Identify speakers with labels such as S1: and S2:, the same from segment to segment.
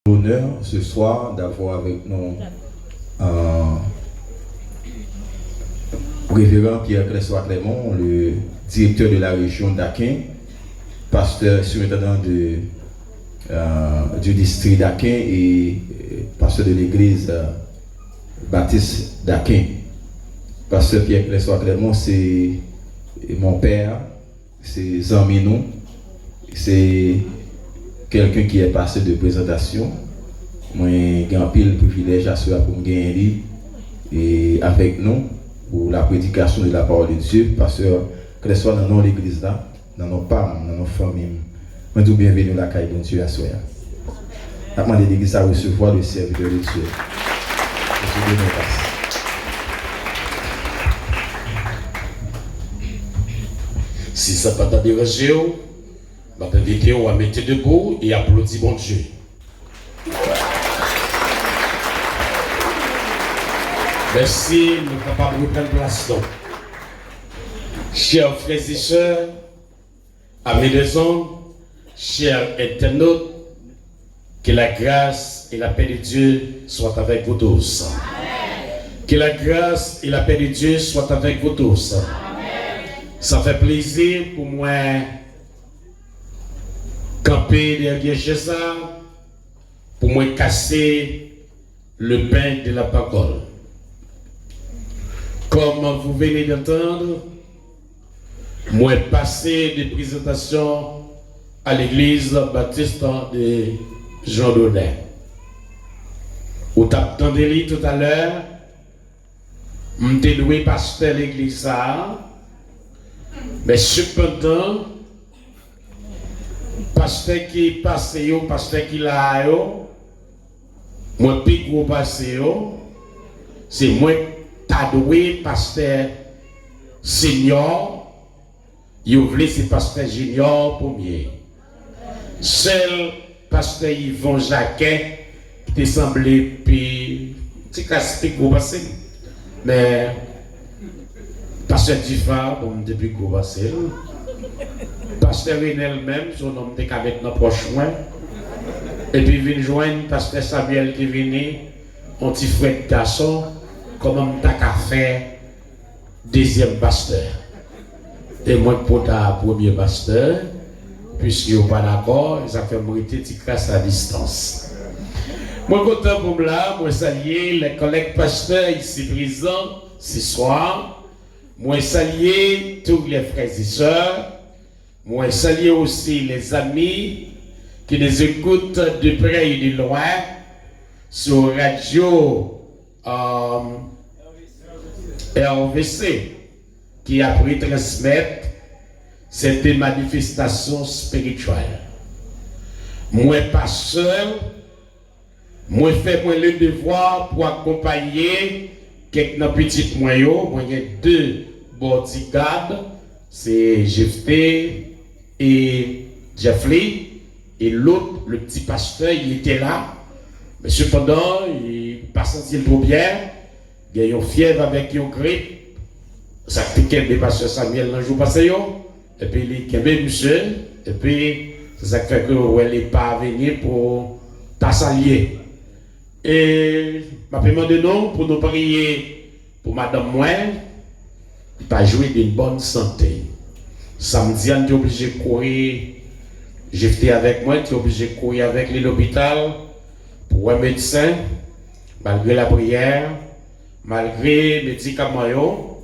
S1: L'honneur ce soir d'avoir avec nous révérend Pierre Cressois-Clément, le directeur de la région d'Aquin, pasteur surintendant du district d'Aquin et pasteur de l'église baptiste d'Aquin. Pasteur Pierre Cressois-Clément, c'est mon père, c'est Zamino, c'est quelqu'un qui est passé de présentation. Moi, j'ai un pile privilège à cela pour me gagner et avec nous pour la prédication de la parole de Dieu, pasteur Cressois dans l'église là, dans nos parents, dans nos familles. Moi, tout bienvenue à la caille de Dieu à soi. Je demande l'église à recevoir le serviteur de Dieu. Je vous remercie.
S2: Si ça ne pas déranger, je vais t'inviter à mettre debout et applaudir bon Dieu. Merci, nous sommes capables de prendre place. Chers frères et sœurs, amis des hommes, chers internautes, que la grâce et la paix de Dieu soient avec vous tous. Amen. Que la grâce et la paix de Dieu soient avec vous tous. Amen. Ça fait plaisir pour moi camper derrière Jésus, pour moi casser le pain de la parole. Comme vous venez d'entendre, moi passé de présentation à l'église baptiste de Jean Daudet. Vous t'attendez tout à l'heure, m'étais loué pasteur l'église ça. Mais cependant, pasteur qui passe, pasteur qui l'a, moi plus gros passé, c'est moi t'adoué pasteur senior, il voulait c'est pasteur junior premier. Seul pasteur Yvon Jacquet qui te semblé puis c'est plus gros passé, mais pasteur Difa, bon, depuis qu'on va passer. Pasteur Renel même, son nom était avec nos proches loin. Et puis, il vient joindre pasteur Samuel qui vient, un petit frère de garçon, comment t'as qu'à faire deuxième pasteur. Et moi, pour ta premier pasteur, puisqu'ils n'ont pas d'accord, ils ont fait mériter de grâce à distance. Moi, content pour là, moi, saluer les collègues pasteurs ici présents ce soir. Moi, saluer tous les frères et sœurs. Moi, saluer aussi les amis qui nous écoutent de près et de loin sur radio RVC qui a pris transmettre cette manifestation spirituelle. Moi, pas seul, moi, fais moi le devoir pour accompagner quelques petits moyens. Moi, il y a deux bodyguards, c'est Jephté et Jeffrey, et l'autre, le petit pasteur, il était là, mais cependant, il n'a pas senti trop bien, il y a une fièvre avec une grippe, ça fait qu'il y a pasteur Samuel un jour passé, et puis il y a monsieur, et puis ça fait que n'est pas venu pour t'assalier. Et je vais demander non pour nous prier pour madame Moine, pas jouer d'une bonne santé. Samedi, on est obligé de courir. J'étais avec moi, tu es obligé de courir avec l'hôpital pour un médecin, malgré la prière, malgré les médicaments,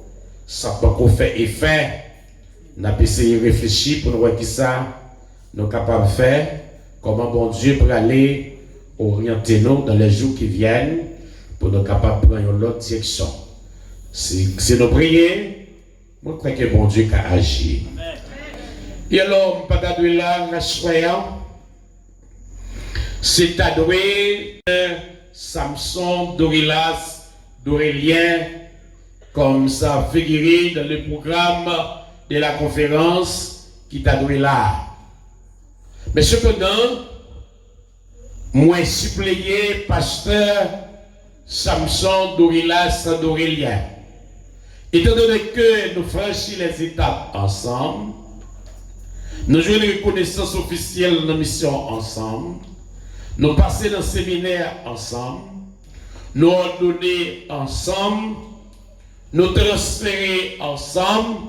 S2: ça n'a pas fait effet. On a essayé de réfléchir pour nous voir qui ça nous sommes capables de faire, comment bon Dieu peut aller orienter nous dans les jours qui viennent pour nous capables de prendre l'autre direction. C'est nos prières. Moi, je crois que bon Dieu a agi. Et alors, je ne vais pas là, c'est adoré Samson, Dorilas, Dorélien, comme ça figuré dans le programme de la conférence qui t'a donné là. Mais cependant, moi, suppléé pasteur Samson, Dorilas, Dorélien. Étant donné que nous franchissons les étapes ensemble, nous jouons une reconnaissance officielle de la mission ensemble, Nous passons dans le séminaire ensemble, nous ordonner ensemble, nous transférer ensemble,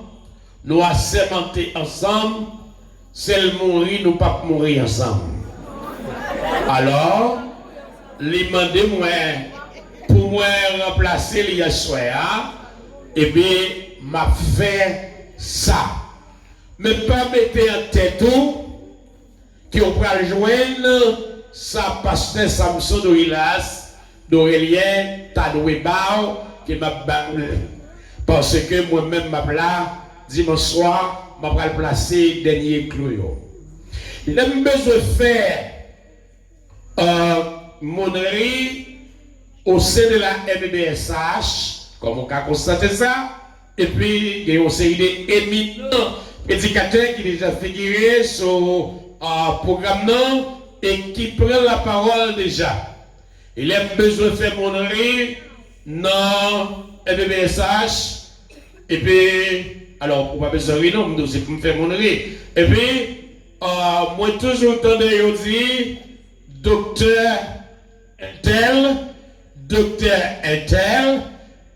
S2: nous assermenter ensemble, c'est le mourir, nous pas mourir ensemble. Alors, les demandez-moi pour moi remplacer les Yahshua, et bien, m'a fait ça. Mais pas mettre en tête tout, qui on va le joindre, ça pasteur Samson d'Aurélien Tadouébao, qui m'a parce que moi-même m'a là, dimanche soir, m'a pas placer dernier clou. Il a besoin de faire monnerie au sein de la MBSH, comme on a constaté ça, et puis il y a aussi des éminents éducateurs qui déjà figuré sur programme non et qui prennent la parole déjà. Il a besoin de faire monnerie dans MBSH, et puis, alors, on va besoin de non, c'est pour me faire monnerie. Et puis, moi toujours entendu dire, docteur Intel,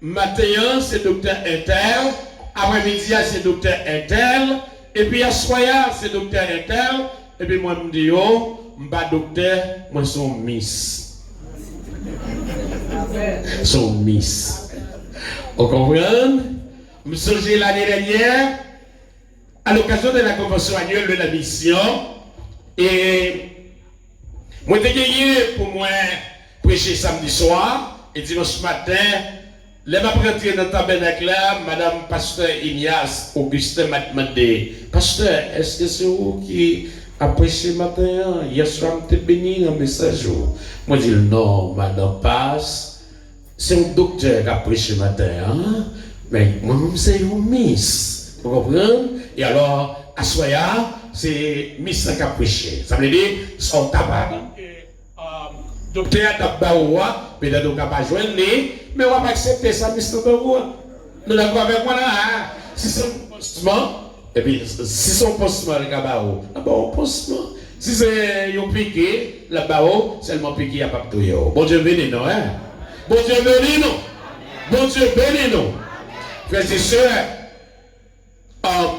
S2: matin c'est docteur Intel, après-midi c'est docteur Intel, et puis à soir c'est docteur Intel, et puis moi je dis, oh, je ne suis pas docteur, moi je suis Miss. Je suis Miss. Vous comprenez? Je me souviens l'année dernière, à l'occasion de la convention annuelle de la mission, et moi j'ai gagné pour moi prêcher samedi soir et dimanche matin, les m'a rentré dans le tabernacle là, madame pasteur Ignace Augustin m'a demandé, pasteur, est-ce que c'est vous qui a prêché matin? Hier soir, je béni un message. Moi je dis non, madame passe, c'est un docteur qui a prêché matin, hein? Mais moi c'est une miss, vous comprenez? Et alors, à Soya, c'est miss qui a prêché. Ça veut dire, son tabac. Docteur Tabaoua, peut-être qu'on ne va pas joindre, mais on va pas accepter ça, Mr. Tabaoua. Nous l'avons avec moi là, si c'est un postement, et puis si c'est un postement, le Kabao, bon, postement. Si c'est un piqué, le Bao, c'est le piqué à Paptouyo. Bon Dieu béni, non, hein? Bon Dieu béni, non? Bon Dieu béni, non? Frères et sœurs,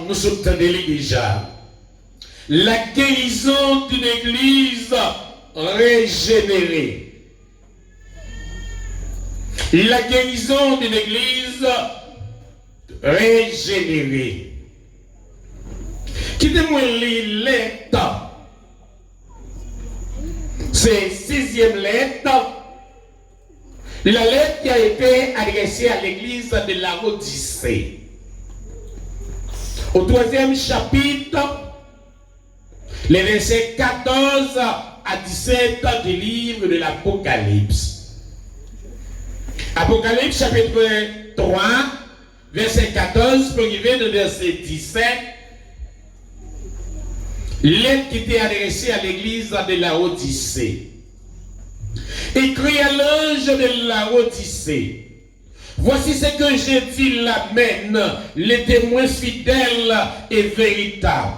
S2: nous sommes dans l'église. La guérison d'une église régénérée. La guérison d'une église régénérée. Quittez-moi les lettres. C'est 6e lettre. La lettre qui a été adressée à l'église de la Odyssée. Au 3e chapitre, les versets 14 à 17 du livre de l'Apocalypse. Apocalypse chapitre 3, verset 14 pour arriver au verset 17. Lettre qui était adressée à l'église de la Odyssée. Écrit à l'ange de la Odyssée. Voici ce que j'ai dit l'Amen, les témoins fidèles et véritables.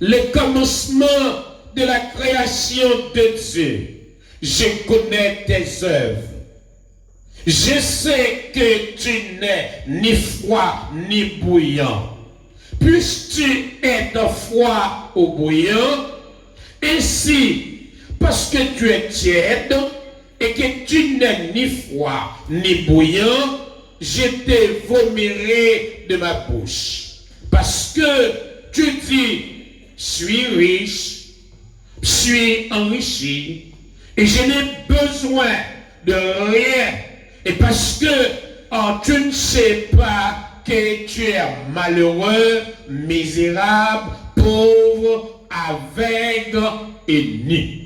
S2: Le commencement de la création de Dieu. Je connais tes œuvres. Je sais que tu n'es ni froid ni bouillant. Puisque tu es de froid ou bouillant, ainsi, parce que tu es tiède et que tu n'es ni froid ni bouillant, je te vomirai de ma bouche. Parce que tu dis, je suis riche, je suis enrichi, et je n'ai besoin de rien. Et parce que tu ne sais pas que tu es malheureux, misérable, pauvre, aveugle et nu.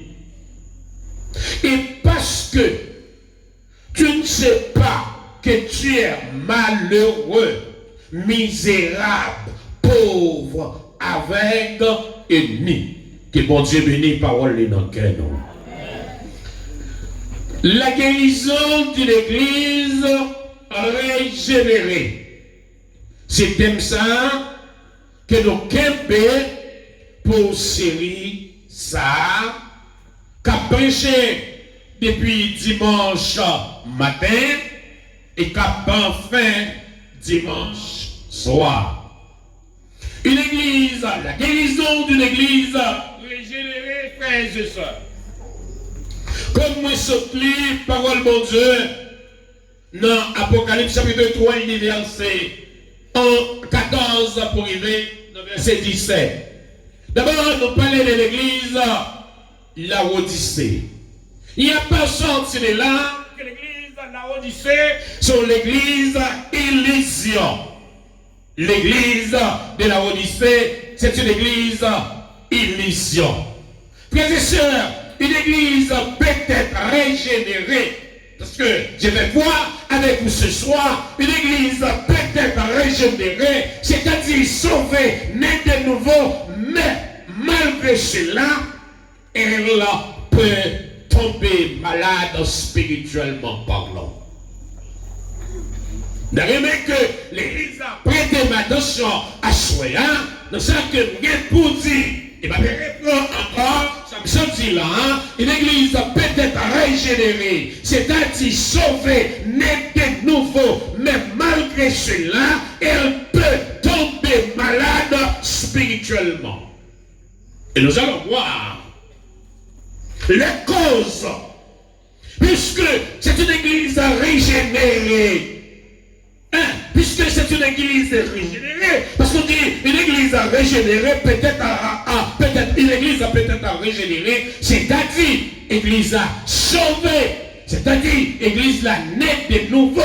S2: Et parce que tu ne sais pas que tu es malheureux, misérable, pauvre, aveugle et nu. Que bon Dieu bénisse parole dans le cœur. La guérison d'une église régénérée. C'est comme ça que nous campons pour série ça qu'a prêché depuis dimanche matin et qu'a fin dimanche soir. Une église, la guérison d'une église régénérée, frères et sœurs. Comme moi soutenu, parole de Dieu, dans Apocalypse chapitre 3, il est versé en 14 pour arriver dans verset 17. D'abord, nous parlons de l'église Laodicée. Il n'y a pas sorti de là que l'église Laodicée sur l'église Élysion. L'église de Laodicée, c'est une église Élysion. Frères et sœurs, une église peut-être régénérée. Parce que je vais voir avec vous ce soir, une église peut-être régénérée, c'est-à-dire sauvée, née de nouveau, mais malgré cela, elle peut tomber malade spirituellement parlant. D'ailleurs, que l'église a prêté ma attention à soi, dans ce que je pour dire, et bien, je reprends encore, ça me dit là, une église peut-être régénérée, c'est-à-dire sauvée, née de nouveau, mais malgré cela, elle peut tomber malade spirituellement. Et nous allons voir les causes, puisque c'est une église régénérée. Puisque c'est une église régénérée, parce qu'on dit une église régénérée, peut-être une église peut-être régénérée, c'est-à-dire église sauvée, c'est-à-dire église née de nouveau,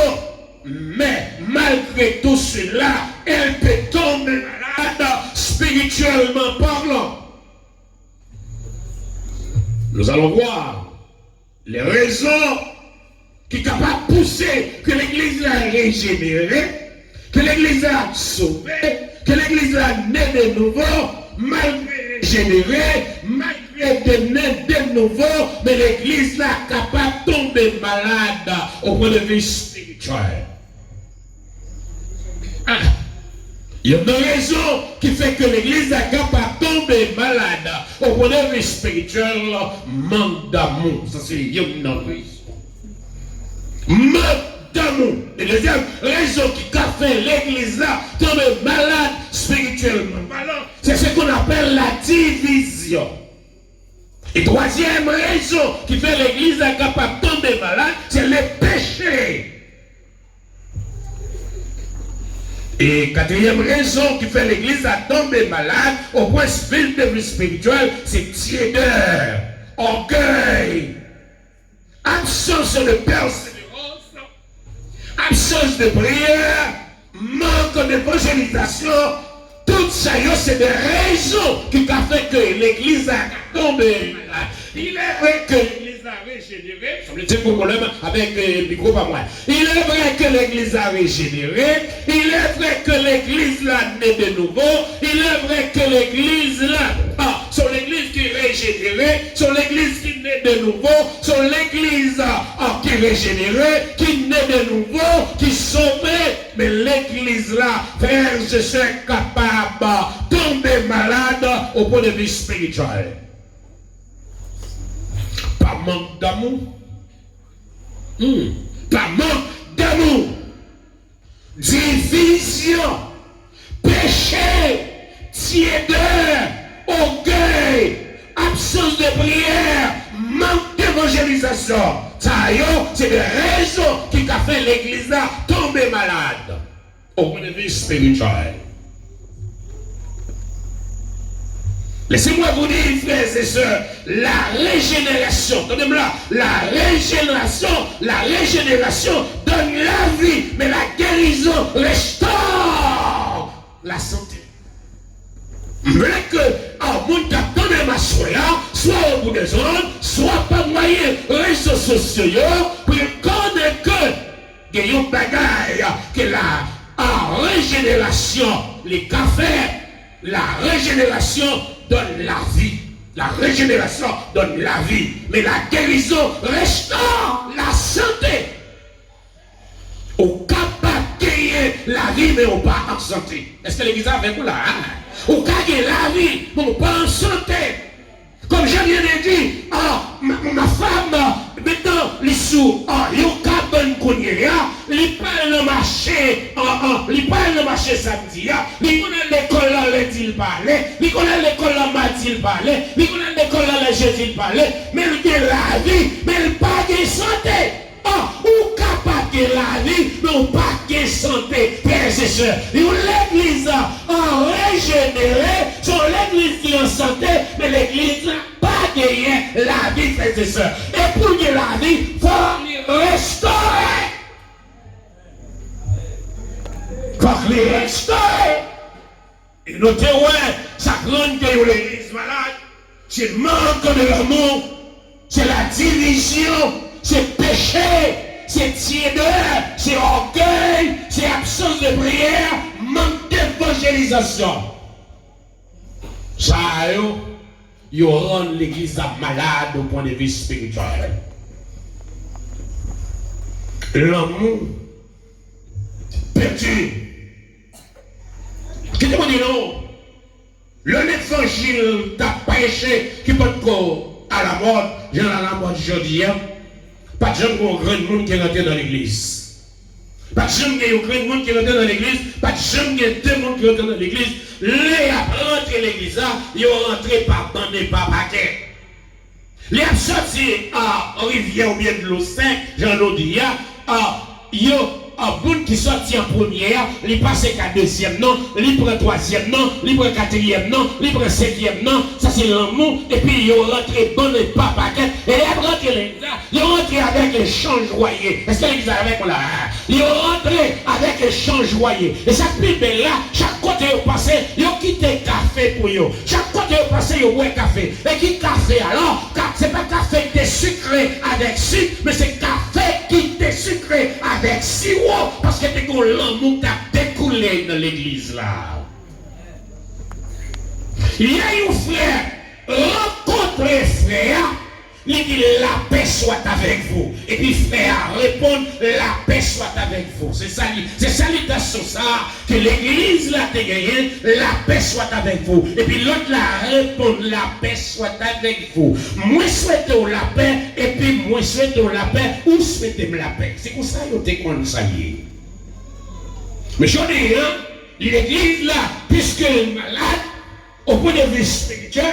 S2: mais malgré tout cela, elle peut tomber malade spirituellement parlant. Nous allons voir les raisons qui est capable de pousser que l'église a régénérée, que l'église a sauvé, que l'église a né de nouveau, malgré régénérée, malgré de né de nouveau, mais l'église là capable de tomber malade au point de vue spirituel. Il y a une raison qui fait que l'église est capable de tomber malade au point de vue spirituel, manque d'amour. Ça c'est une raison. Manque d'amour. Et deuxième raison qui a fait l'église là tomber malade spirituellement parlant, c'est ce qu'on appelle la division. Et troisième raison qui fait l'église capable de tomber malade, c'est le péché. Et quatrième raison qui fait l'église à tomber malade au point de vue spirituel, c'est tiédeur, orgueil, absence de persévérance, absence de prière, manque d'évangélisation. Tout ça, c'est des raisons qui ont fait que l'église a tombé malade. Il est vrai que l'église a régénéré, ça me dit pour problème avec le micro pas moi. Il est vrai que l'église a régénéré, il est vrai que l'église l'a né de nouveau, il est vrai que l'église là, sur l'église qui est régénérée, sur l'église qui naît de nouveau, sur l'église qui est régénérée, qui naît de nouveau, qui est sauvée, mais l'église là, frère, je suis capable de tomber malade au point de vue spirituel. Par manque d'amour. Par manque d'amour. Division. Péché. Tiédeur. Orgueil. Absence de prière. Manque d'évangélisation. Ça, c'est des raisons qui ont fait l'église tomber malade au point de vue spirituel. Laissez-moi vous dire, frères et sœurs, la régénération, attendez-moi là, la régénération donne la vie, mais la guérison restaure la santé. Je veux que, en monde qui attendait ma soya, soit au bout des ondes, soit par moyen réseaux sociaux, pour connaître que, il y a une bagaille, que la régénération, les cafés, la régénération donne la vie. La régénération donne la vie. Mais la guérison restaure la santé. Au capable de gagner la vie, mais on pas en santé. Est-ce que l'église a avec vous là? Au cas de la vie, mais on pas en santé. Comme je viens de dire, ma femme, maintenant, les sous, yon cabane konye, li parle le marché, li parle le marché samedi, li connaît l'école là, lundi il parlait, li connaît l'école là, mardi il parlait, li connaît l'école là, jeudi il parlait, mais il a la vie, mais il pas de santé. Ou capable de la vie, mais ou pas de santé, frères et sœurs. L'église régénérée, c'est l'église qui est en santé, mais l'église n'a pas gagné la vie, frères et sœurs. Et pour gagner la vie, il faut les restaurer. Il faut les restaurer. Et notez, ouais, ça grande que l'église malade, c'est le manque de l'amour, c'est la division. C'est péché, c'est tiédeur, c'est orgueil, c'est absence de prière, manque d'évangélisation. Ça, yo rend l'église malade au point de vue spirituel. L'amour perdu. Qu'est-ce que vous dites non? L'évangile t'a péché qui peut être à la mode, j'ai la mode aujourd'hui. Pas de gens qui ont grand monde qui est rentré dans l'église. Pas de gens qui ont grand monde qui est rentré dans l'église. Pas de gens qui ont deux monde qui sont rentrés dans l'église. Les rentrés l'église, ils ont rentré par bande et par paquet. Les ont sorti à rivière ou bien de l'eau 5, Jean-Claude dit, ils ont un bout qui sortit en première, il passe qu'à deuxième non, il prend troisième non, il prend quatrième non, il prend cinquième non, ça c'est l'amour, et puis il rentré bon et pas paquet, et il rentré l'église, il rentré avec les champs joyeux. Est-ce que l'église avec on l'a? Il rentré avec les champs joyeux. Et chaque Bible là, chaque côté où passé, il a quitté café pour eux. Chaque côté où passé, il a boit café. Et qui café alors? C'est pas café qui est sucré avec sucre, mais c'est café qui est sucré avec sirop. Parce que l'amour qui a découlé dans l'église là. Il y a un frère, rencontrez frère, il dit la paix soit avec vous. Et puis frère répond la paix soit avec vous. C'est salutation ça que l'église là te gagné, la paix soit avec vous. Et puis l'autre là répond la paix soit avec vous. Moi souhaite la paix et puis moi souhaite la paix ou souhaitez la paix. C'est comme ça que tu es ça y est. Mais je dis l'église là, puisque elle est malade, au point de vue spirituel,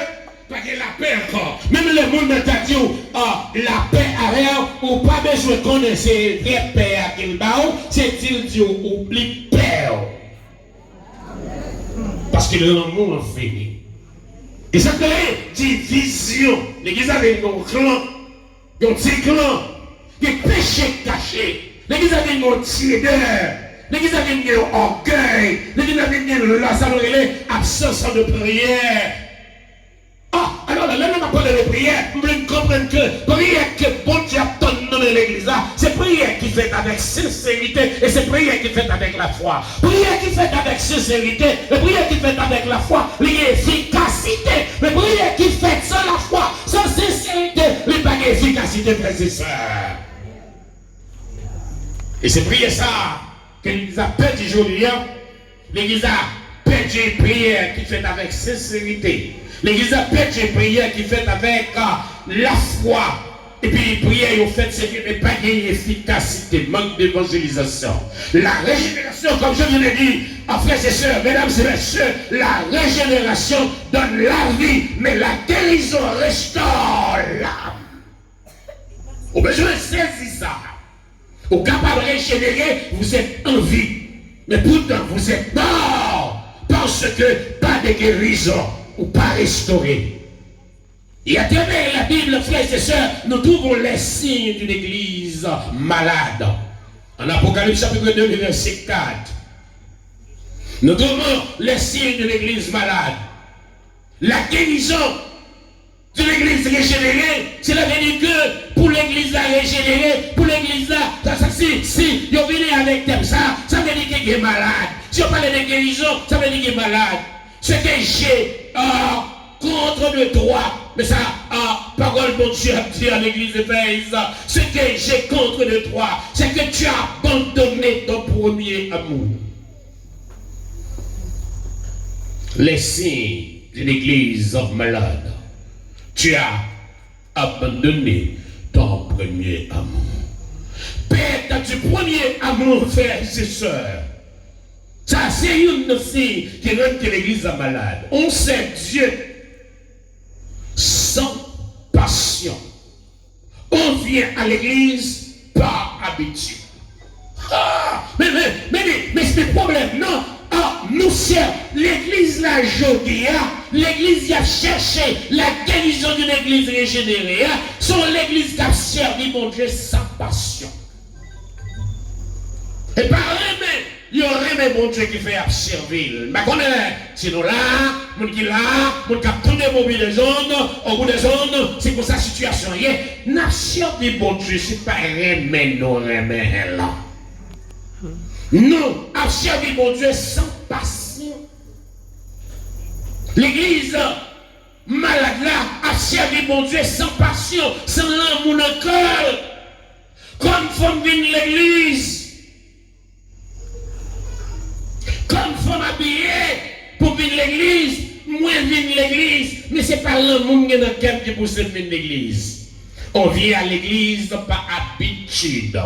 S2: pas que la paix encore. Même le monde t'a dit, la paix arrière, ou pas besoin de connaître ces vraies paix à qu'il baou, c'est-il dit, oublie paix. Parce que l'amour est fini. Et ça fait division. L'église avait un clan, un petit clan, qui péché caché. L'église avait un tiédeur. L'église avait un orgueil. L'église avait une absence de prière. Alors, là, on parle de prière, vous voulez comprendre que prière que bon Dieu a donné dans l'église, c'est prière qui fait avec sincérité et c'est prière qui fait avec la foi. Prière qui fait avec sincérité et prière qui fait avec la foi, l'efficacité. Mais prière qui fait sans la foi, sans sincérité, il n'y a pas d'efficacité, frères et sœurs. Et c'est prière ça que l'église a perdu aujourd'hui. L'église a perdu une prière qui fait avec sincérité. L'église a perdu une prière qui fait avec la foi. Et puis les prières ont fait, c'est qu'il n'y a pas d'efficacité, manque d'évangélisation. La régénération, comme je viens de dire, frères et sœurs, mesdames et messieurs, la régénération donne la vie, mais la guérison restaure l'âme. Au besoin de saisir ça. Au capable de régénérer, vous êtes en vie. Mais pourtant, vous êtes mort. Parce que pas de guérison ou pas restauré. Et à travers la Bible, frères et sœurs, nous trouvons les signes d'une église malade. En Apocalypse chapitre 2, verset 4. Nous trouvons les signes d'une église malade. La guérison d'une église régénérée, c'est la vérité que pour l'église régénérée, pour l'église là, si vous venez avec ça, ça veut dire qu'il est malade. Si on parle de guérison, ça veut dire qu'il est malade. Ce que j'ai contre de toi, mais ça, parole de Dieu a dit à l'église d'Éphèse, ce que j'ai contre de toi, c'est que tu as abandonné ton premier amour. Les signes d'une église malade. Tu as abandonner ton premier amour. Père du premier amour, frères et sœurs. Ça, c'est une aussi qui rend que l'église est malade. On sait Dieu sans passion. On vient à l'église par habitude. Mais c'est le problème, non? Nous sommes l'église la Jodia, l'église qui a cherché la guérison d'une église régénérée, sont l'église qui a servi mon Dieu sans passion. Et par remet, il y aurait même mon Dieu qui fait servir. Mais sinon là, mon qui là, mon qui a tourné au bout des zones, au bout des zones, c'est pour sa situation. N'a servi mon Dieu, c'est pas remet, non remet là. Non, a servi mon Dieu sans passion. L'église malade là a servi mon Dieu sans passion, sans l'amour dans le cœur. Comme faut venir l'église. Comme faut m'habiller pour venir l'église, moi venir l'église, mais c'est pas l'amour qui est dans le cœur qui pousse venir l'église. On vient à l'église par habitude.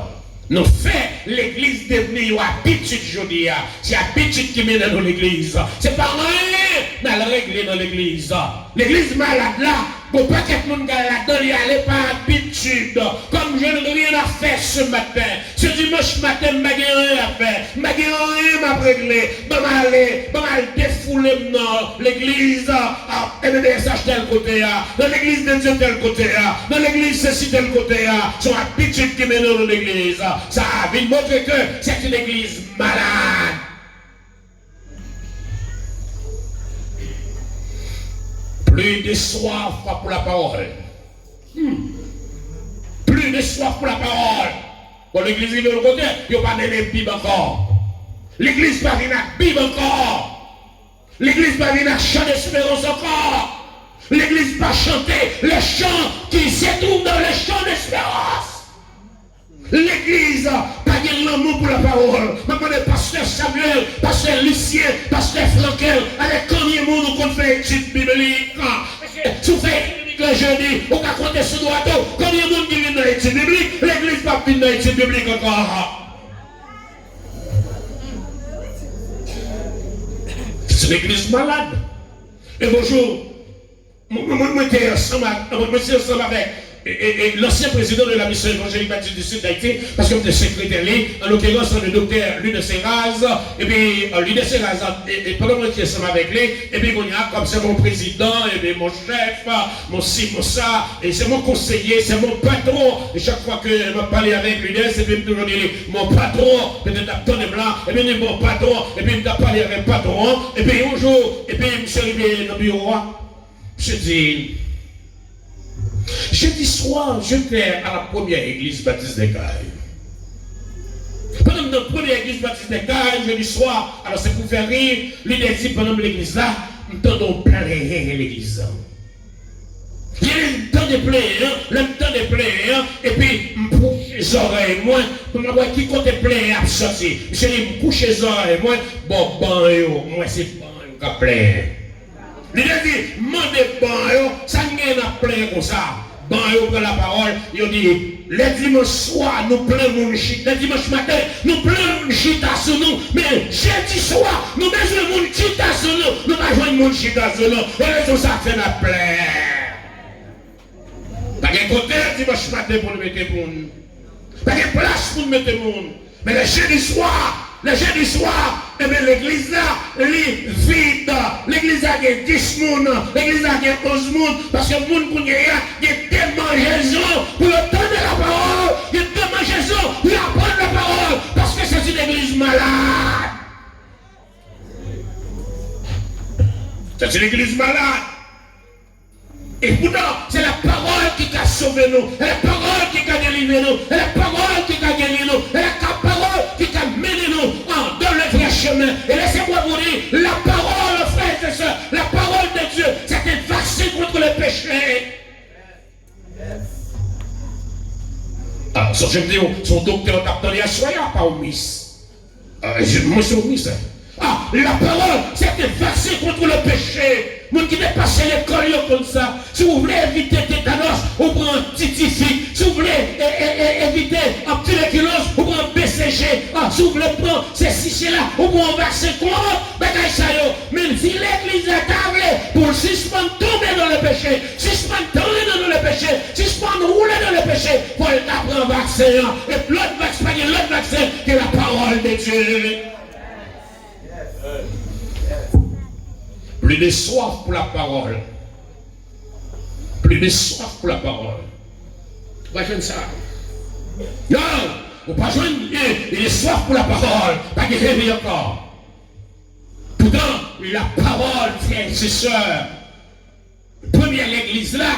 S2: Nous faisons l'église devenir une habitude aujourd'hui. C'est l'habitude qui mène dans l'église. C'est pas rien dans la règle dans l'église. L'église malade là, pour pas que tout le monde là-dedans y aller par habitude. Comme je n'ai rien à faire ce matin. Ce dimanche matin, je n'ai rien à faire. Je n'ai rien à régler. Je vais aller défouler dans l'église. MDSH tel côté. Dans l'église de Dieu tel côté. Dans l'église ceci tel côté. C'est l'habitude qui mène dans l'église. Ça a vu montrer que c'est une église malade. Plus de soif pour la parole. Plus de soif pour la parole. Pour l'église de l'autre côté, il n'y a pas de Bible encore. L'église pas venir à Bible encore. L'église pas venir à chant d'espérance encore. L'église pas chanter les chants qui se trouvent dans les chants d'espérance. L'église pas de l'amour pour la parole. Maintenant, le pasteur Samuel, pasteur Lucien, pasteur Frankel, avec combien de monde qu'on fait étude biblique. Si vous faites le jeudi, on va compter sur droit. Combien de monde qui vient dans l'étude biblique, l'église pas vient dans l'étude biblique encore. C'est une église malade. Et bonjour, moi j'étais ensemble avec l'ancien président de la mission évangélique baptiste du Sud d'Haïti, parce que j'étais secrétaire, en l'occurrence le docteur Lude Serraz, et puis Lude Serraz, et pendant que j'étais ensemble avec lui, et puis comme c'est mon président, et puis mon chef, mon ci, mon ça, et c'est mon conseiller, c'est mon patron, et chaque fois que je parle avec Lude, c'est puis toujours dire mon patron, peut-être un tonne blanc, et puis mon patron, et puis je parle avec le patron, et puis un jour, et puis je suis arrivé dans le bureau, je dis, jeudi soir, j'étais à la première église baptiste des Cailles. Pendant la première église baptiste des Cailles, jeudi soir, alors c'est pour faire rire, l'idée dit pendant l'église là, nous entendons plein de l'église. Il y a le temps de plaies, le temps de plaies, et puis je me couche les oreilles, moi, je me vois qui compte plaies à sortir. Je me couche les oreilles, moi, bon, moi c'est bon, qui a plaît. Il a dit, mandez bon, ça n'est pas plein comme ça. Bon, il prend la parole, il dit, le dimanche soir, nous prenons mon chita, le dimanche matin, nous prenons mon chita sur nous, mais jeudi soir, nous mettons mon chita sur nous, nous ne jouons mon chita sur nous, et tout ça fait la plaie. Pas de côté dimanche matin pour nous mettre pour nous. Pas de place pour nous mettre pour nous. Mais le jeudi soir, eh bien l'église là, elle est vide. L'église a 10 personnes, l'église a 11 personnes, parce que le monde pour y a tellement raison pour entendre la parole, il y a tellement raison pour apprendre la parole, parce que c'est une église malade. C'est une église malade. Et pourtant, c'est la parole qui a sauvé nous, c'est la parole qui a délivré nous, c'est la parole qui a guéri nous, c'est la parole qui a mené nous dans le vrai chemin. Et laissez-moi vous dire, la parole, frères et sœurs, la parole de Dieu, c'est un vaccin contre le péché. Alors, je me dis, son docteur t'a donné à soya, pas au miss. Moi, c'est au miss. la parole, c'est un vaccin contre le péché. Moun qui n'est pas passé l'école comme ça. Si vous voulez éviter tétanos, vous prenez un titifik. Si vous voulez éviter un tuberculose, vous prenez un BCG. Si vous voulez prendre ces là, vous prenez un vaccin contre. Même si l'église est tablée pour suspendre tomber dans le péché, suspendre tomber dans le péché, suspendre rouler dans le péché, pour prendre un vaccin. Et l'autre vaccin, qui est la parole de Dieu. Plus de soif pour la parole. Plus de soif pour la parole. Vous ne pas ça. Non, vous ne pas joindre. Il est soif pour la parole. Pas de réveil encore. Pourtant, la parole, frères et sœurs, première l'église là,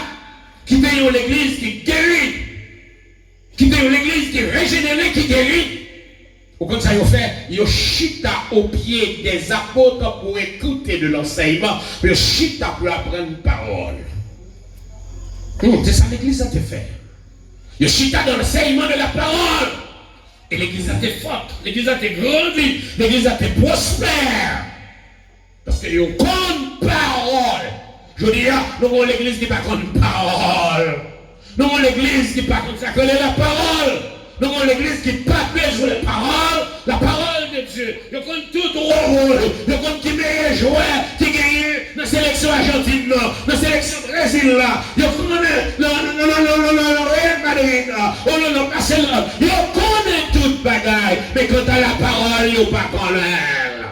S2: qui est l'église qui guérit, qui est l'église qui régénère, qui guérit. Au comme ça, ils ont chita au pied des apôtres pour écouter de l'enseignement. Ils chita pour apprendre parole. C'est ça l'église a été fait. Ils chita dans l'enseignement de la parole. Et l'église a été forte, l'église a été grandie, l'église a été prospère. Parce qu'ils ont une parole. Je dis, nous avons l'église qui n'a pas une parole. Nous avons l'église qui n'a pas ça connaît la parole. Nous avons l'église qui n'a pas besoin de la parole de Dieu. Nous avons tout rôle. Nous avons qui meilleur joueur qui gagne dans la sélection argentine, dans la sélection Brésil. Nous connaissons le Real Madrid. Nous Barcelone. Nous connaissons toute bagaille. Mais quand à la parole, nous ne pas connaître.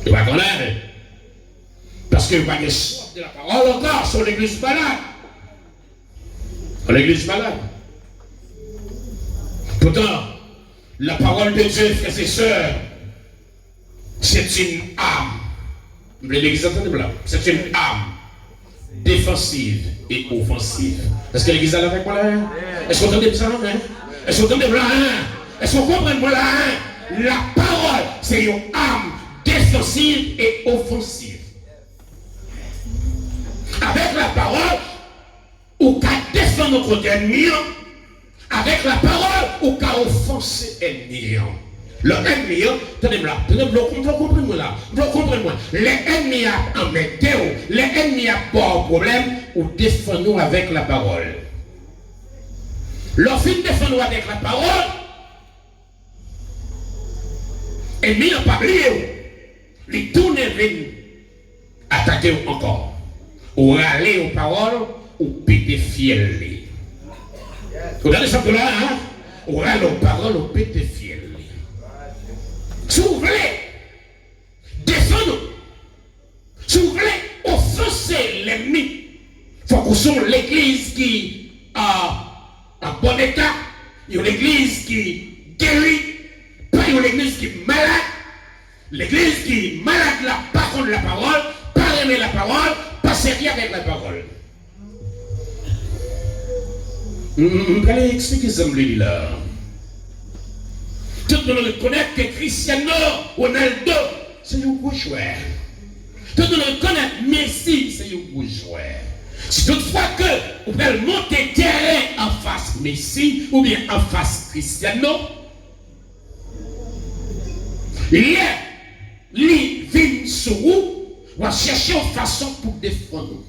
S2: Nous ne pas connaître. Parce que vous n'avez pas soif de la parole encore sur l'église malade. L'église malade. Pourtant, la parole de Dieu, frères et sœurs, c'est une âme. L'église entendez là. C'est une âme défensive et offensive. Est-ce que l'église a avec moi là? Est-ce que vous entendez ça? Est-ce que vous entendez là? Est-ce que vous comprenez moi là? La parole, c'est une âme défensive et offensive. Avec la parole, ou qu'à défendre notre ennemi, avec la parole, ou qu'à offenser l'ennemi. L'ennemi, tenez-moi là, comprenez-moi là, comprenez-moi. L'ennemi a un météo, l'ennemi a pas de problème, ou défendons avec la parole. Lorsqu'il défendons avec la parole, l'ennemi n'a pas oublié, il tourne vers attaquer encore, ou râler aux paroles, ou péter fiel. Regardez ça là, hein? Ou râler aux paroles, ou péter fiel. Si vous voulez défendre, si vous voulez offenser l'ennemi, il faut que ce soit l'église qui a un bon état, l'église qui guérit, pas l'église qui est malade. L'église qui est malade là, pas contre la parole, pas aimer la parole, pas sérieux avec la parole. Je vais expliquer ça là. Tout le monde reconnaît que Cristiano Ronaldo, c'est un gros joueur. Tout le monde reconnaît Messi, c'est un gros joueur. Si toutefois que vous pouvez monter terrain en face Messi ou bien en face Cristiano, les vignes sur vous vont chercher une façon pour défendre.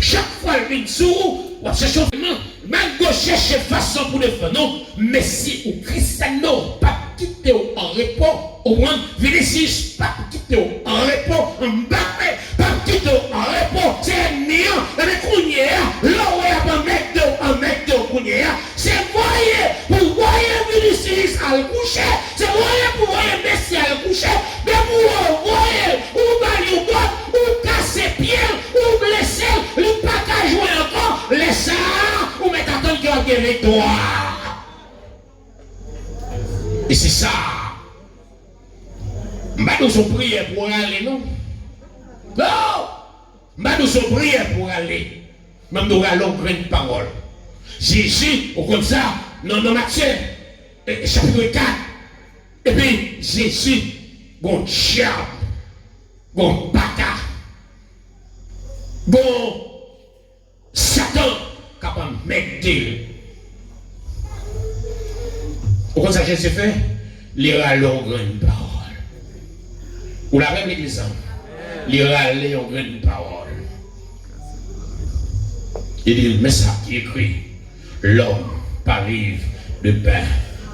S2: Chaque fois le vignes sur vous vont chercher une façon. Même chercher façon pour défendre. Messi ou Cristiano, pas quitter en repos. Au moins, Vinicius, pas quitter en repos. Mbappé, pas quitter en repos. C'est un néant. Mais Kounia, là où il y a un mec de Kounia, c'est voyer pour voyer Vinicius à le coucher. C'est voyer pour voyer Messi à le coucher. Mais pour voyer, ou baler ou boire, ou casser pied, ou blesser, ou pas qu'à jouer encore, laissez ça, ou mettre attendre qu'il y a une victoire. Et c'est ça. Nous sommes priés pour aller, non? Non! Nous sommes priés pour aller. Même nous allons prendre parole. Jésus, comme ça, dans Matthieu, chapitre 4. Et puis, Jésus, bon diable, bon bâtard, bon Satan, capable de mettre. Pourquoi ça Jésus fait? Il râle en grande parole. Ou la même l'église. Il râle en grande parole. Il dit, mais ça qui écrit, l'homme parive de pain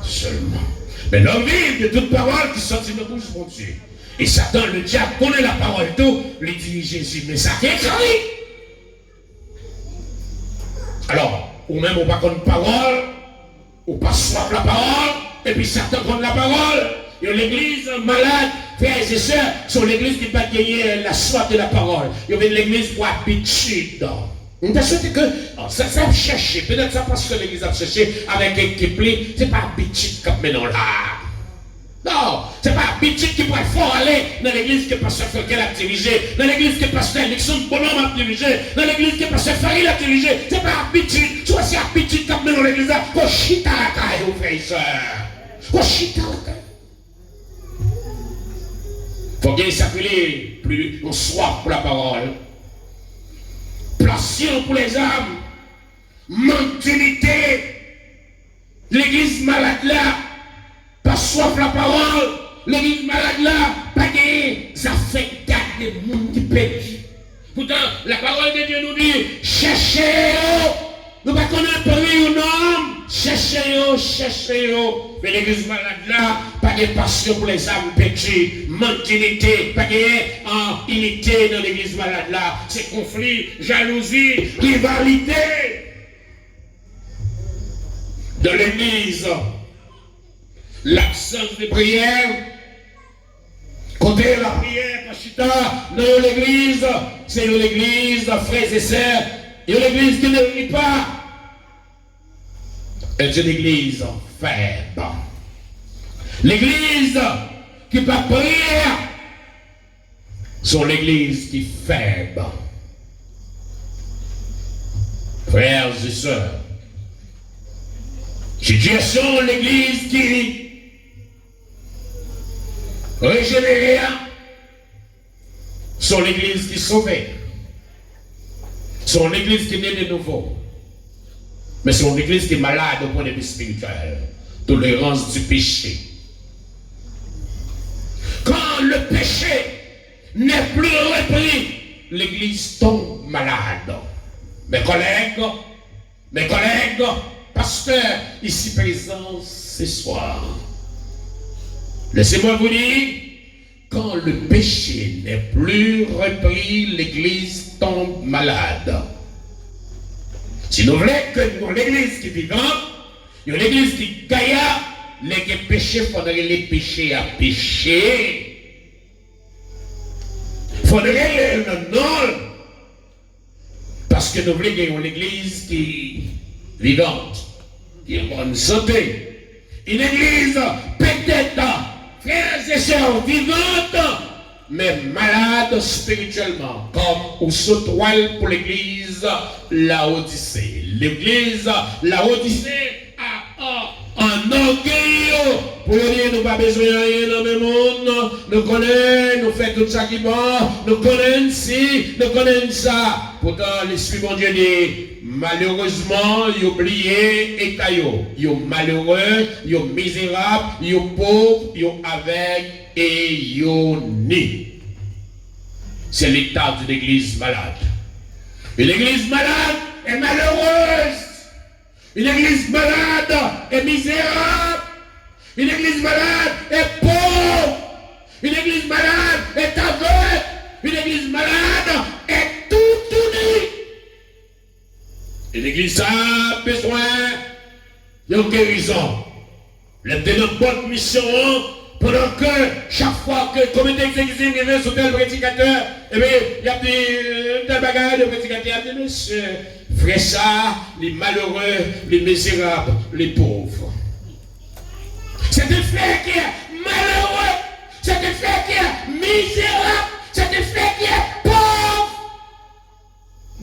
S2: seulement. Mais l'homme vive de toute parole qui sortit de bouche de Dieu. Et Satan, le diable, connaît la parole tout, lui dit Jésus, mais ça qui écrit. Alors, ou même on pas connaître parole, ou pas soif la parole, et puis Satan connaît la parole. Et l'église malade, frères et sœurs, sont l'église qui va gagner la soif de la parole. Il y a l'église pour habitude. On a souhaité que ça a cherché, peut-être ça parce que l'église a cherché avec un équipe, c'est pas habitude comme maintenant là. Non, c'est pas habitude qui pourrait fort aller dans l'église que pasteur Felkel a dirigé, dans l'église que pasteur Nixon Bonhomme a dirigé, dans l'église que pasteur Farid a dirigé. C'est pas habitude, soit c'est habitude comme maintenant l'église là, qu'on chita la caille aux frères et sœurs. Qu'on chita la caille. Faut bien s'appeler plus on soif pour la parole. Passion pour les âmes, mentalité, l'église malade là, pas soif la parole, l'église malade là, pas gagner, ça fait garder le monde qui pêche. Pourtant, la parole de Dieu nous dit, cherchez-vous, nous ne connaissons pas un homme, cherchez-vous. Mais l'église malade là, pas de passion pour les âmes péchées, mentalité, pas de unité dans l'église malade là, c'est conflit, jalousie, rivalité. Dans l'église, l'absence de prière, côté la prière, Pachita, dans l'église, c'est l'église, frères et sœurs, et l'église qui ne lit pas. C'est une église faible. L'église qui n'a pas prière, c'est l'église qui est faible. Frères et sœurs, situation l'église qui régénérée, c'est l'église qui est sauvée. C'est l'église qui est née de nouveau. Mais c'est une église qui est malade au point de vue spirituel. Tolérance du péché. Quand le péché n'est plus repris, l'église tombe malade. Mes collègues, pasteurs ici présents ce soir, laissez-moi vous dire, quand le péché n'est plus repris, l'église tombe malade. Si nous voulons que l'église qui est vivante, l'église qui gagne, les péchés, il faudrait les péchés à pécher. Il faudrait les non. Parce que nous voulons gagner une église qui est vivante, qui est en bonne santé. Une église peut-être, frères et sœurs, vivante, mais malade spirituellement, comme au sautoile pour l'église Laodicée. L'église Laodicée a un orgueil pour dire nous pas besoin de rien dans le monde, nous connaissons, nous faisons tout ça qui est bon, nous connaissons ci, nous connaissons ça. Pourtant, l'Esprit bon Dieu dit, malheureusement, il oublié et caillou. Il est malheureux, il est misérable, il est pauvre, il est aveugle et il est né. C'est l'état d'une église malade. Une église malade est malheureuse. Une église malade est misérable. Une église malade est pauvre. Une église malade est aveugle. Une église malade est tout unie. Une église a besoin de guérison. Elle est une bonne mission pendant que chaque fois que le comité exécutif vient sur tel prédicateur, et bien, il y a des bagages de prédicateur, il y a des monsieur, frère ça, les malheureux, les misérables, les pauvres. C'est un frère qui est malheureux, c'est un frère qui est misérable, c'est un frère qui est pauvre.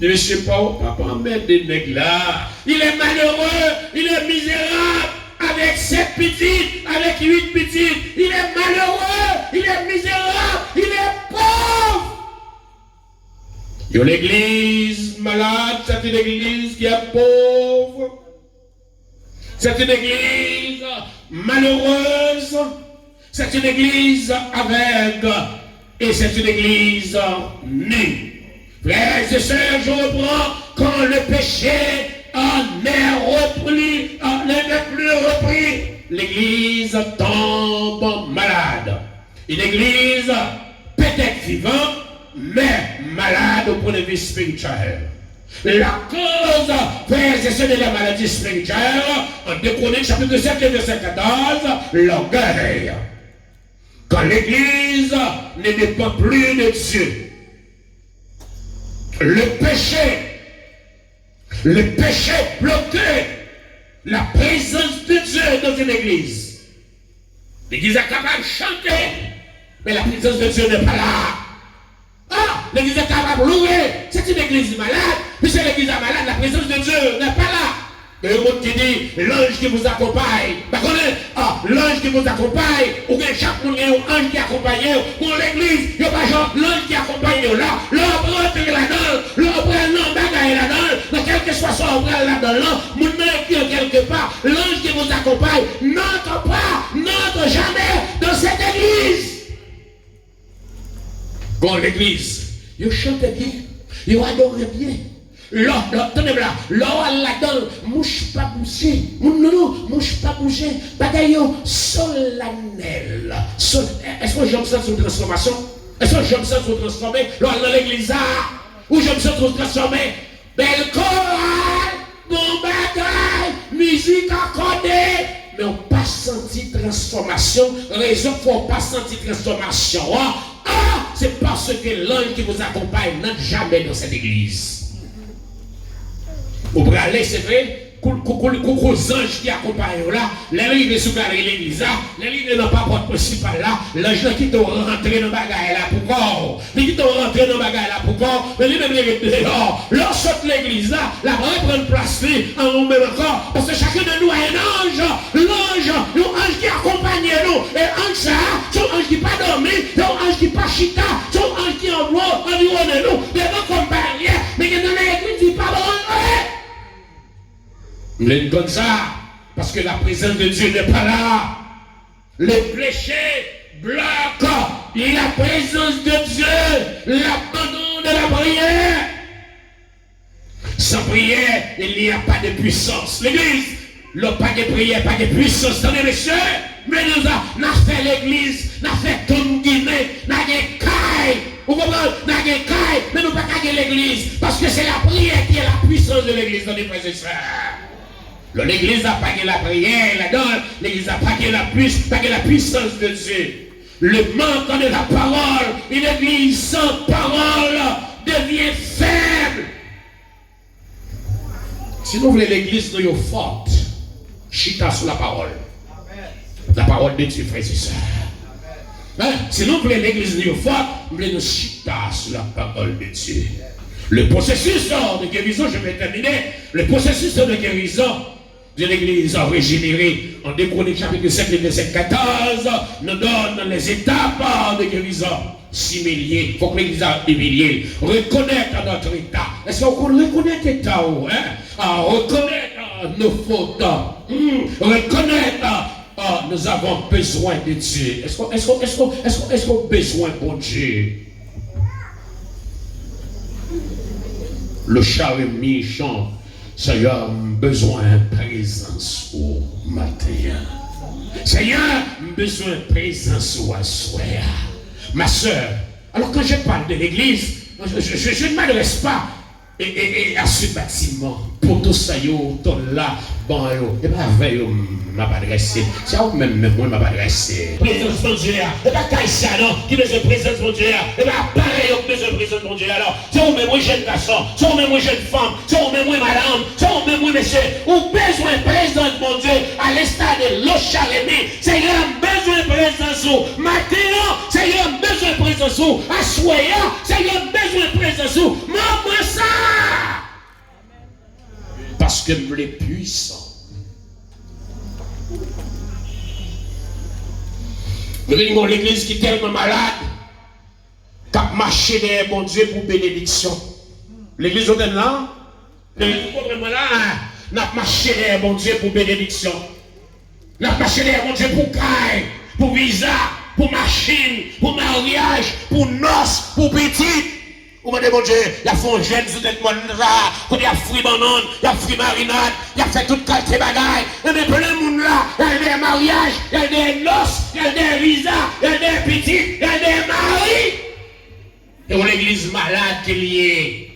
S2: Je ne sais pas, papa, mettre des nègres là. Il est malheureux, il est misérable, avec 7 petites, avec 8 petites. Il est malheureux, il est misérable, il est pauvre. Il y a l'église malade, c'est une église qui est pauvre. C'est une église malheureuse, c'est une église aveugle et c'est une église nue. Frères et sœurs, je reprends quand le péché en n'est plus repris, l'église tombe malade. Une église peut-être vivante, mais malade au point de vue spirituel. La cause, frères et sœurs, de la maladie spirituelle, en 2 Chroniques, chapitre 7, verset 14, l'orgueil. Quand l'église ne dépend plus de Dieu, le péché bloquait la présence de Dieu dans une église. L'église est capable de chanter, mais la présence de Dieu n'est pas là. Ah, l'église est capable de louer, c'est une église malade, mais c'est l'église malade, la présence de Dieu n'est pas là. Mais le monde qui dit, l'ange qui vous accompagne, l'ange qui vous accompagne, ou bien chaque monde un ange qui accompagne, pour l'église, il n'y a pas genre l'ange qui accompagne là, l'on rentre là-dedans, l'on prend l'ange bagaille là-dedans, dans quel que soit son bras là-dedans, mon qui est quelque part, l'ange qui vous accompagne, n'entre pas, n'entre jamais dans cette église. Quand l'église, il chante bien, il adore bien. Tenez là, là-dedans, mouche pas bouger, mouche pas bouger, bagaille solennel. Est-ce que j'aime ça sur transformation? Est-ce que j'aime ça sur transformer? Là, dans l'église, où j'aime ça sur transformer? Belle chorale, bon bagaille, musique accordée. Mais on n'a pas senti transformation. Raison pour ne pas senti transformation. C'est parce que l'ange qui vous accompagne n'entre jamais dans cette église. Vous pouvez aller, c'est vrai, aux anges qui accompagnent là, l'arrivée sous l'église là, l'arrivée dans la porte principale là, l'ange qui t'a rentré dans le bagage là pour corps, qui t'a rentré dans le bagage là pour corps, mais lui-même il est dehors. Lorsque l'église là, la reprend place en haut même encore, parce que chacun de nous a un ange, l'ange qui accompagne nous, et ange ça, c'est un ange qui pas dormi, c'est un ange qui pas chita, c'est un ange qui envoie environ de nous, devant comme barrière, mais qui dans l'église il pas bon. Vous êtes comme ça, parce que la présence de Dieu n'est pas là. Le péché bloque la présence de Dieu, l'abandon de la prière. Sans prière, il n'y a pas de puissance. L'église, le pas de prière, pas de puissance. Attendez, messieurs, mais nous avons fait l'église, nous avons fait tout Guinée, nous avons fait caille. Vous comprenez? Nous avons fait caille, mais nous n'avons pas gagné l'église, parce que c'est la prière qui est la puissance de l'église, dans les frères et sœurs. L'église n'a pas la prière là-dedans, l'église n'a pas la puissance de Dieu. Le manque de la parole, une église sans parole devient faible. Si nous voulons l'église nous est forte, chita sur la parole. La parole de Dieu, frères et sœurs. Si nous voulons l'église nous est forte, nous voulons nous chita sur la parole de Dieu. Le processus de guérison, je vais terminer, le processus de guérison de l'église régénérée en 2 Chroniques chapitre 7 verset 14 nous donne les étapes de guérison. S'humilier, il faut que l'église humiliée, reconnaître notre état. Est-ce qu'on reconnaît l'état? Reconnaître nos fautes, reconnaître nous avons besoin de Dieu. Est-ce qu'on a besoin de Dieu? Le Charemi chante, Seigneur, besoin de présence au matin. Seigneur, besoin de présence au soir. Ma soeur, alors quand je parle de l'église, je ne m'adresse pas à ce bâtiment. Pour tout ça, tout là, bon, et bien avec m'a pas adressé. C'est à vous-même, moi, m'a pas adressé. Présence de Dieu, et pas Kaïsa, non, qui besoin de présence de Dieu, et pas pareil, qui besoin de présence de Dieu, alors. C'est vous-même, moi, jeune garçon, c'est vous-même, moi, jeune femme, c'est vous-même, moi, madame, c'est vous-même, moi, monsieur, ou besoin de présence de Dieu, à l'instar de l'Ochalemi, Seigneur, besoin de présence, maintenant, Seigneur, besoin de présence, à Soya, Seigneur, besoin de présence, moi, ça. Parce que me les puissants. Nous venons à l'église qui est tellement malade, qui a marché derrière mon Dieu pour bénédiction. L'église est là, l'église est vraiment là, n'a marché derrière mon Dieu pour bénédiction. N'a pas cherché mon Dieu pour caille, pour visa, pour machine, pour mariage, pour noces, pour petit. Ou me mon Dieu, il a fait un jeune sur cette monde là, il a fruit banane, il a fruit marinade, il a fait toute qualité de bagaille. Il y a plein de monde là, il y a des mariages, il y a des noces, il y a des visas, il y a des petits, il y a des maris. Et on l'église malade qu'il y est.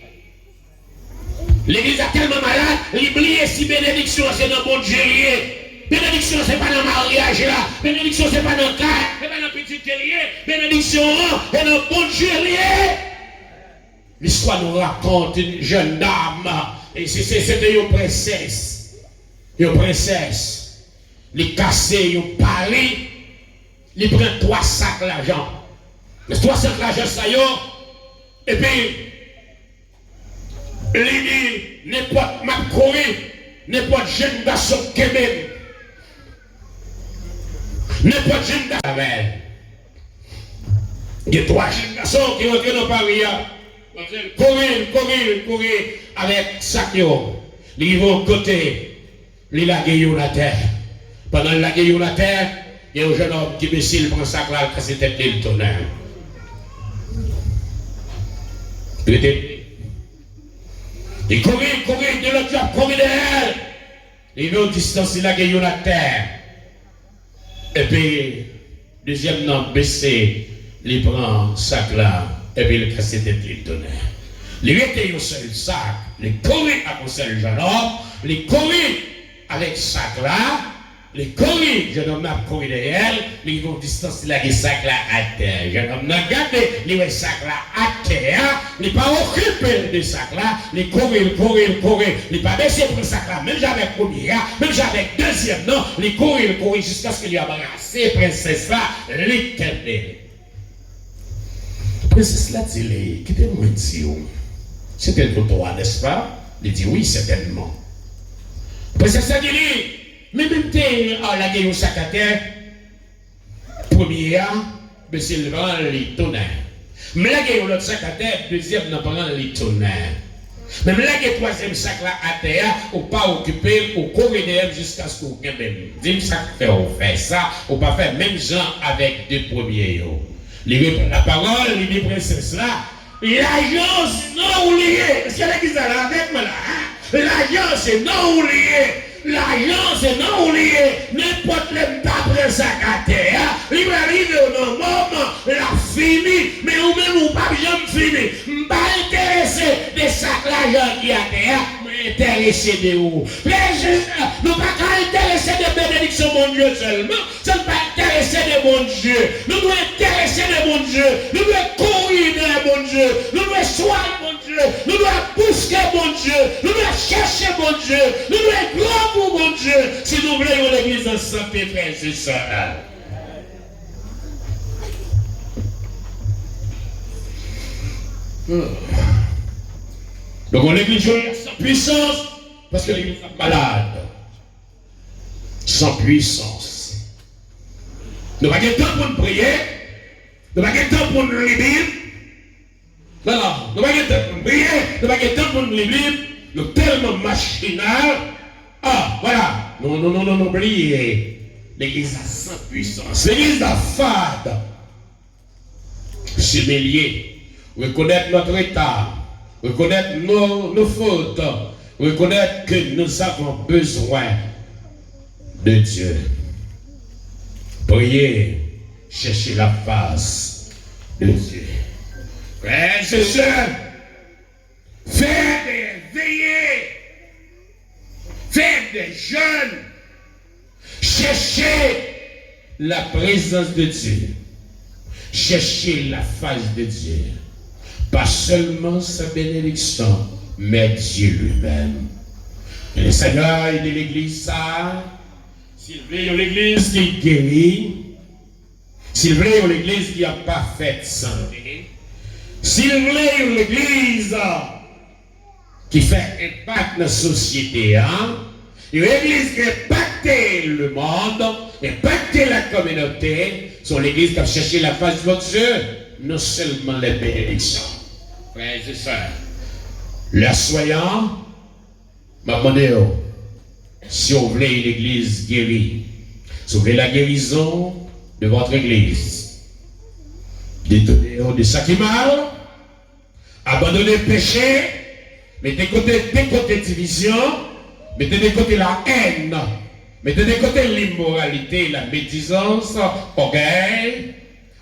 S2: L'église est tellement malade, l'oublie si bénédiction c'est dans bon Dieu. Bénédiction c'est pas dans le mariage là, bénédiction c'est pas dans le cas, c'est pas dans le petit lié, bénédiction c'est dans bon Dieu lié. L'histoire nous raconte une jeune dame, et c'était une princesse. Une princesse. Elle casse un pari, elle prend 3 sacs d'argent. Les 3 sacs d'argent, ça y est, et puis, elle dit, n'importe ma courir, n'importe jeune garçon qui est n'importe jeune garçon. Il y a 3 jeunes garçons qui rentrent dans Paris. Courir avec sac yo. Ils vont côté, ils laguent la terre. Pendant qu'ils laguent la terre, il y a un jeune homme qui imbécile prend sac là, qui s'est tête le tonnerre. Il courir, de l'autre job, courir derrière. Il vont distance, il laguent la terre. Et puis, deuxième nom baissé, il prend sac là. Et puis le casse tête il donnait. Il était un seul sac, il courait avec un seul jeune homme, il courait avec sac là, il courait, jeune homme a couru derrière, il vont distance, il a des sacs là à terre. Jeune homme a gardé, il a des sacs là à terre, il n'a pas occupé des sacs là, il courait, il n'a pas baissé pour le sac là, même j'avais premier, même j'avais deuxième, non, il courait jusqu'à ce qu'il ait embrassé, princesse là, l'éternel. Princesse là dit, qui était moins dit, c'était le droit, n'est-ce pas? Il dit oui, certainement. Princesse là dit, mais même t'es la gueule au sac à terre, première, mais c'est le grand tonnerre. Mais la gueule au l'autre sac à terre, deuxième, n'a pas le tonnerre. Même la gueule troisième sac là à terre, ou pas occupé, ou courir jusqu'à ce qu'on gagne. Dis-moi ça fait, on fait ça, ou pas faire même gens avec 2 premiers. Il répond la parole, il dit princesse là, l'argent c'est non oublié. Est-ce qu'il y a qui ça là avec moi là? L'argent c'est non oublié. L'argent c'est non oublié. N'importe le d'après ça à terre, il va arriver au moment, la fini, mais ou même ou pas bien fini. M'pas intéressé de sac l'argent qui à terre, mais intéressé de où? Nous pas intéressé de bénédiction mon Dieu seulement, c'est pas intéressé de mon Dieu. Nous devons intéresser de mon Dieu. Nous devons courir de mon Dieu. Nous devons soigner mon Dieu. Nous devons busquer mon Dieu. Nous devons chercher mon Dieu. Nous devons être grand pour mon Dieu. Si nous voulons l'église en santé, frère, c'est ça. Donc l'église est sans puissance parce que l'église est malade. Sans puissance. Nous n'avons pas de temps pour nous prier. Nous n'avons pas de temps pour nous lire la Bible. Non, nous n'avons pas de temps pour nous prier. Nous n'avons pas de temps pour nous lire la Bible. Nous sommes tellement machinal. Ah, voilà. Non, oubliez. L'église a sans puissance. L'église a fade. S'humilier. Reconnaître notre état. Reconnaître nos fautes. Reconnaître que nous avons besoin de Dieu. Priez, cherchez la face de Dieu. Frères et sœurs, faites des veillées, faites des jeûnes, cherchez la présence de Dieu, cherchez la face de Dieu. Pas seulement sa bénédiction, mais Dieu lui-même. Et le Seigneur, il est l'église ça. S'il veut l'église qui guérit, s'il veut l'église qui a parfaite santé, s'il veut l'église qui fait impact dans la société, l'église qui impacte le monde, impacte la communauté, c'est l'église qui a cherché la face de votre Dieu, non seulement les bénédictions. Frères et sœurs, la soyant, m'a demandé, si on voulait une église guérie, Sauvez la guérison de votre église. Détournez-vous de ça qui est mal. Abandonnez le péché. Mettez de côté division. Mettez de côté la haine. Mettez de côté l'immoralité, la médisance, orgueil.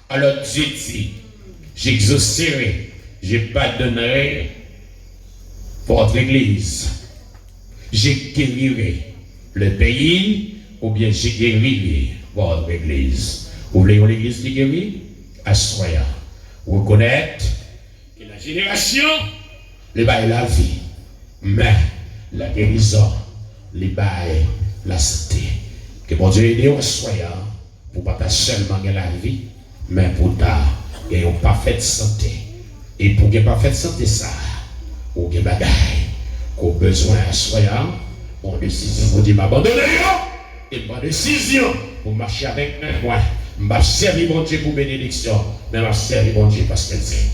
S2: Alors Dieu dit, j'exaucerai, je pardonnerai votre église. Je guérirai le pays ou bien je guérirai votre église. Vous voulez l'église qui guérit? Assoyez. Reconnaître que la génération, les bail la vie, mais la guérison, les bail la santé. Que mon Dieu aide aux soyants pour pas seulement gagner la vie, mais pour ta gagner une parfaite santé. Et pour gagner parfaite santé, ça, ou gagner bagaille, qu'on besoin à soyants, on décision pour dire m'abandonner, et ma décision pour marcher avec moi. Je vais servir mon Dieu pour bénédiction, mais je vais servir mon Dieu parce que c'est.